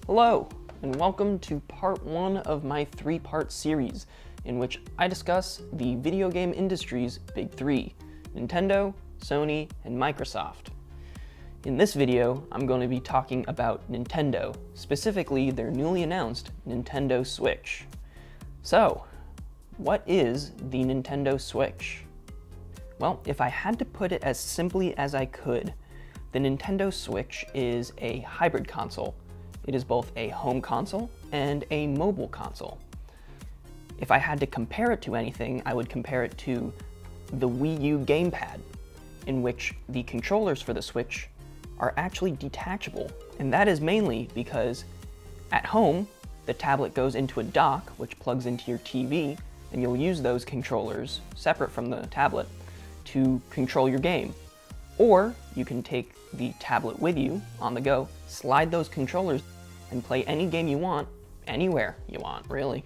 Hello, and welcome to part one of my three-part series in which I discuss the video game industry's big three: Nintendo, Sony, and Microsoft. In this video, I'm going to be talking about Nintendo, specifically their newly announced Nintendo Switch. So, what is the Nintendo Switch? Well, if I had to put it as simply as I could, the Nintendo Switch is a hybrid console. It is both a home console and a mobile console. If I had to compare it to anything, I would compare it to the Wii U gamepad, in which the controllers for the Switch are actually detachable. And that is mainly because at home, the tablet goes into a dock, which plugs into your TV, and you'll use those controllers separate from the tablet to control your game. Or you can take the tablet with you on the go, slide those controllers, and play any game you want, anywhere you want, really.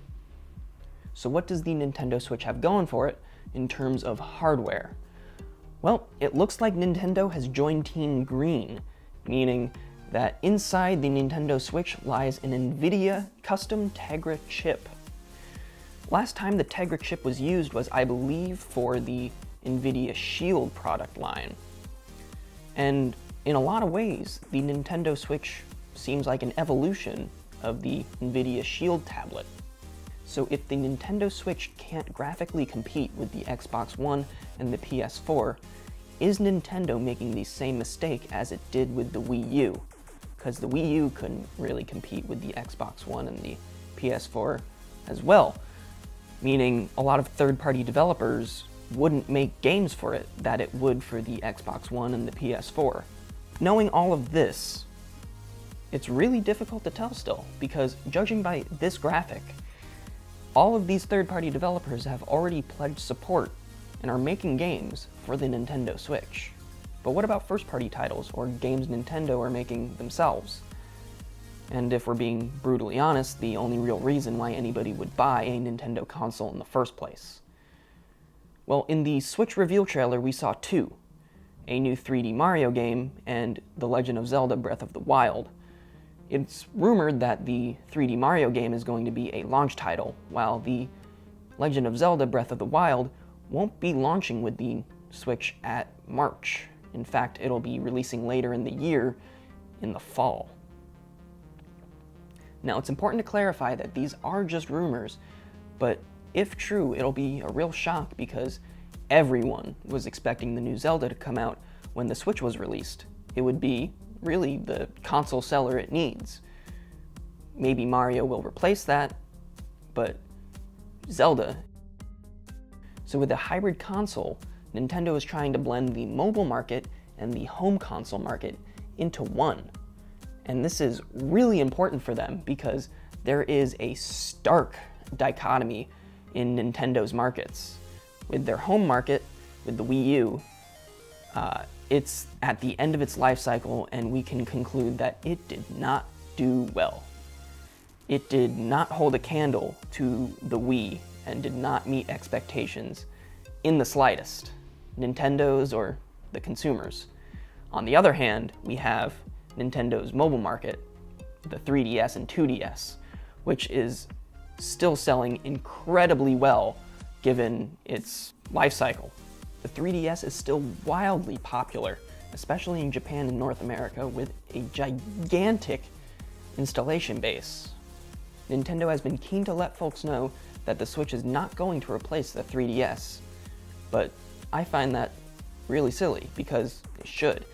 So what does the Nintendo Switch have going for it in terms of hardware? Well, it looks like Nintendo has joined Team Green, meaning that inside the Nintendo Switch lies an NVIDIA custom Tegra chip. Last time the Tegra chip was used was, I believe, for the NVIDIA Shield product line. And in a lot of ways, the Nintendo Switch seems like an evolution of the NVIDIA Shield tablet. So if the Nintendo Switch can't graphically compete with the Xbox One and the PS4, is Nintendo making the same mistake as it did with the Wii U? Because the Wii U couldn't really compete with the Xbox One and the PS4 as well, meaning a lot of third-party developers wouldn't make games for it that it would for the Xbox One and the PS4. Knowing all of this, it's really difficult to tell still, because judging by this graphic, all of these third-party developers have already pledged support and are making games for the Nintendo Switch. But what about first-party titles or games Nintendo are making themselves? And if we're being brutally honest, the only real reason why anybody would buy a Nintendo console in the first place. Well, in the Switch reveal trailer we saw two: a new 3D Mario game and The Legend of Zelda Breath of the Wild. It's rumored that the 3D Mario game is going to be a launch title, while the Legend of Zelda Breath of the Wild won't be launching with the Switch at March. In fact, it'll be releasing later in the year, in the fall. Now, it's important to clarify that these are just rumors, but if true, it'll be a real shock because everyone was expecting the new Zelda to come out when the Switch was released. It would be really the console seller it needs. Maybe Mario will replace that, but Zelda. So with a hybrid console, Nintendo is trying to blend the mobile market and the home console market into one. And this is really important for them because there is a stark dichotomy in Nintendo's markets. With their home market, with the Wii U, it's at the end of its life cycle, and we can conclude that it did not do well. It did not hold a candle to the Wii and did not meet expectations in the slightest, Nintendo's or the consumers. On the other hand, we have Nintendo's mobile market, the 3DS and 2DS, which is still selling incredibly well given its life cycle. The 3DS is still wildly popular, especially in Japan and North America, with a gigantic installation base. Nintendo has been keen to let folks know that the Switch is not going to replace the 3DS, but I find that really silly because it should.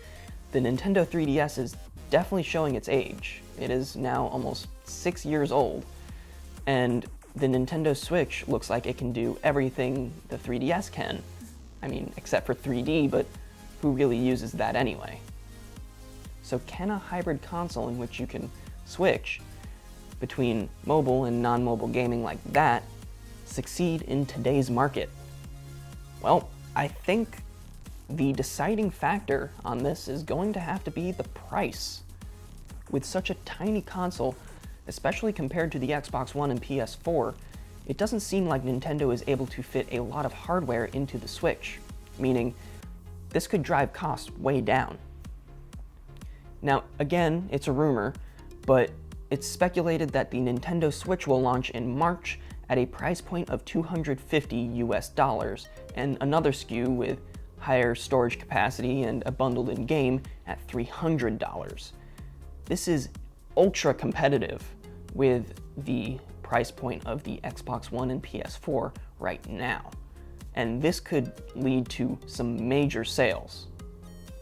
The Nintendo 3DS is definitely showing its age. It is now almost 6 years old, and the Nintendo Switch looks like it can do everything the 3DS can. I mean, except for 3D, but who really uses that anyway? So can a hybrid console in which you can switch between mobile and non-mobile gaming like that succeed in today's market? Well, I think the deciding factor on this is going to have to be the price. With such a tiny console, especially compared to the Xbox One and PS4, it doesn't seem like Nintendo is able to fit a lot of hardware into the Switch, meaning this could drive costs way down. Now, again, it's a rumor, but it's speculated that the Nintendo Switch will launch in March at a price point of $250 US, and another SKU with higher storage capacity and a bundled-in game at $300. This is ultra competitive with the price point of the Xbox One and PS4 right now, and this could lead to some major sales.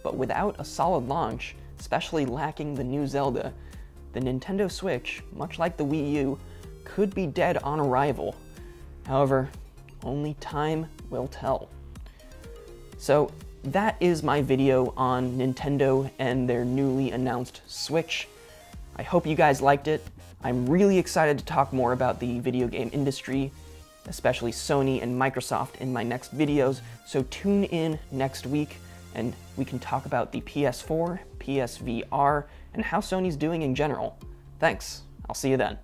But without a solid launch, especially lacking the new Zelda, the Nintendo Switch, much like the Wii U, could be dead on arrival. However, only time will tell. So that is my video on Nintendo and their newly announced Switch. I hope you guys liked it. I'm really excited to talk more about the video game industry, especially Sony and Microsoft, in my next videos, so tune in next week and we can talk about the PS4, PSVR, and how Sony's doing in general. Thanks. I'll see you then.